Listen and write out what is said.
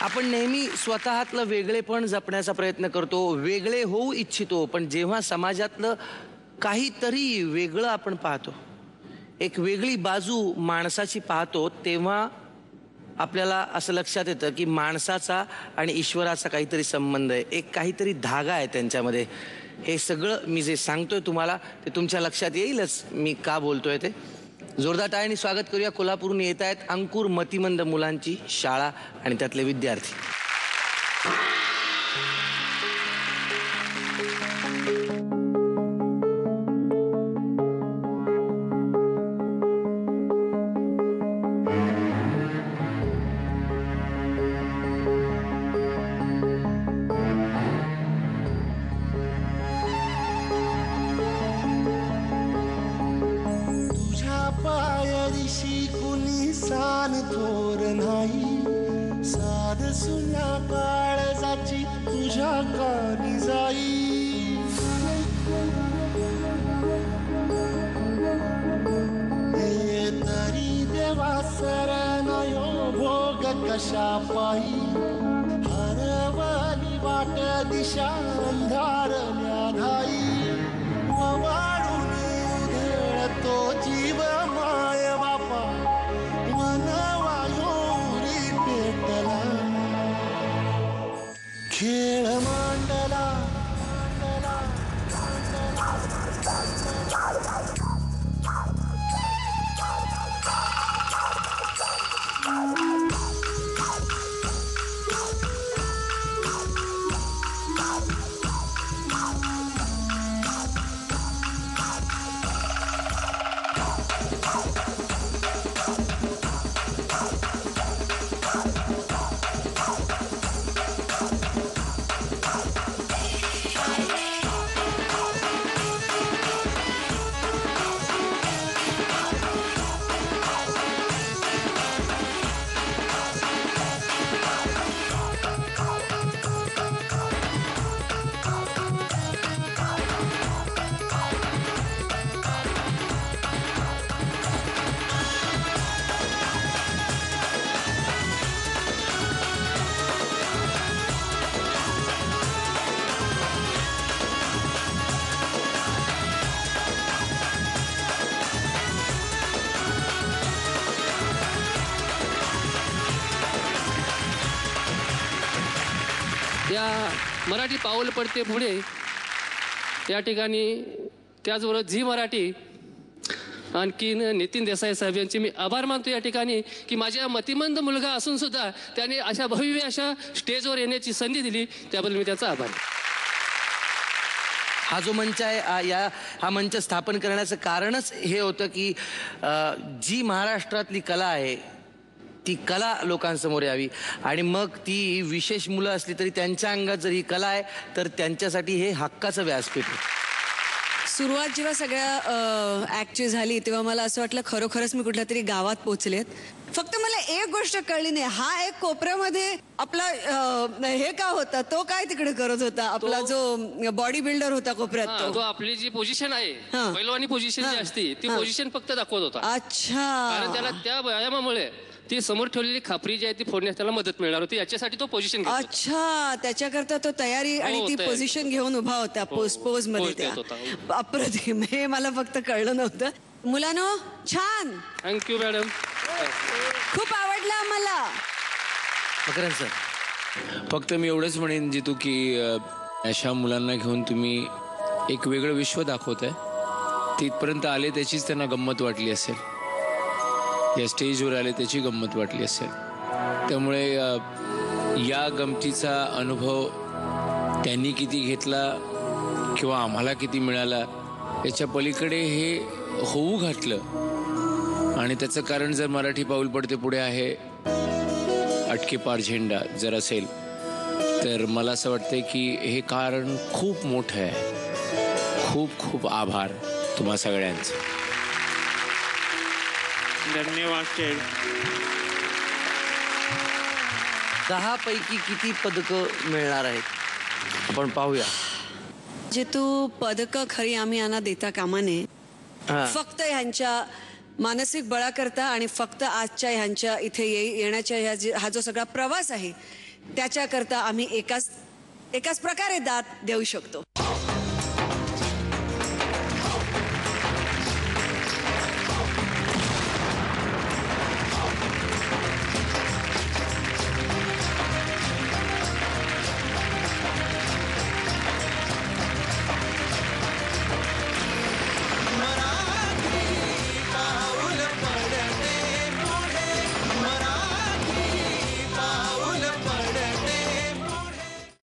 आपण नेहमी स्वतःतलं वेगळेपण जपण्याचा प्रयत्न करतो, वेगळे होऊ इच्छितो, पण जेव्हा समाजातलं काहीतरी वेगळं आपण पाहतो, एक वेगळी बाजू माणसाची पाहतो, तेव्हा आपल्याला असं लक्षात येतं की माणसाचा आणि ईश्वराचा काहीतरी संबंध आहे, एक काहीतरी धागा आहे त्यांच्यामध्ये. हे सगळं मी जे सांगतोय तुम्हाला ते तुमच्या लक्षात येईलच मी का बोलतोय ते. जोरदार टाळ्यांनी स्वागत करूया. कोल्हापूरहून येत आहेत अंकुर मतिमंद मुलांची शाळा आणि त्यातले विद्यार्थी. कुणी सान थोर नाही, साध सुना काळजाची तुझ्या कानी जाई. हे तरी देवा सरनायो भोग कशा पायी, हरवली वाट दिशा अंधारल्या धाई. वाढून उधळतो जीव माय बापा, मनवायोरी पेटला खेळ मांडला. या मराठी पाऊल पडते पुढे या ठिकाणी त्याचबरोबर झी मराठी आणखीन नितीन देसाई साहेब यांचे मी आभार मानतो या ठिकाणी की माझ्या मतिमंद मुलगा असून सुद्धा त्याने अशा भव्य अशा स्टेजवर येण्याची संधी दिली, त्याबद्दल मी त्याचा आभार. हा जो मंच आहे, हा मंच स्थापन करण्याचं कारणच हे होतं की जी महाराष्ट्रातली कला आहे ती कला लोकांसमोर यावी, आणि मग ती विशेष मुलं असली तरी त्यांच्या अंगात जर ही कला आहे तर त्यांच्यासाठी हे हक्काचं व्यासपीठ आहे. सुरुवात जेव्हा सगळ्या ॲक्टची झाली तेव्हा मला असं वाटलं खरोखरच मी कुठल्या तरी गावात पोचलेत. फक्त मला एक गोष्ट कळली नाही, हा एक कोपऱ्यामध्ये आपला हे का होता, तो काय तिकडे करत होता, आपला जो बॉडी बिल्डर होता कोपऱ्यात, तो आपली जी पोझिशन आहे पहिलवानी पोझिशन जी असते ती पोझिशन फक्त दाखवत होता. अच्छा, कारण त्याला त्या व्यायामामुळे ती समोर ठेवलेली खापरी जी आहे ती फोडण्यास त्याला मदत मिळणार होती, याच्यासाठी तो पोझिशन घेत होता. अच्छा, त्याच्याकरता तो तयारी आणि ती पोझिशन घेऊन उभा होता पोज मध्ये. अप्रतिम, हे मला फक्त कळलं नव्हतं. मुलांनो छान, थँक्यू मॅडम, खूप आवडलं आम्हाला. मकरंद सर, फक्त मी एवढंच म्हणेन जितू की अशा मुलांना घेऊन तुम्ही एक वेगळं विश्व दाखवताय, तिथपर्यंत आले त्याचीच त्यांना गंमत वाटली असेल, या स्टेजवर आले त्याची गंमत वाटली असेल. त्यामुळे या गमतीचा अनुभव त्यांनी किती घेतला किंवा आम्हाला किती मिळाला याच्या पलीकडे हे होऊ घातलं, आणि त्याचं कारण जर मराठी पाऊल पडते पुढे आहे अटके पार झेंडा जर असेल तर मला असं वाटतं की हे कारण खूप मोठं आहे. खूप खूप आभार तुम्हा सगळ्यांचे. धन्यवाद. 10 पैकी किती पदकं मिळणार आहेत आपण पाहूया. जे तू पदकं खरी आम्ही यांना देता कामा नये. फक्त ह्यांच्या मानसिक बळाकरता आणि फक्त आजच्या ह्यांच्या इथे येण्याच्या हा जो सगळा प्रवास आहे त्याच्याकरता आम्ही एकाच प्रकारे दाद देऊ शकतो.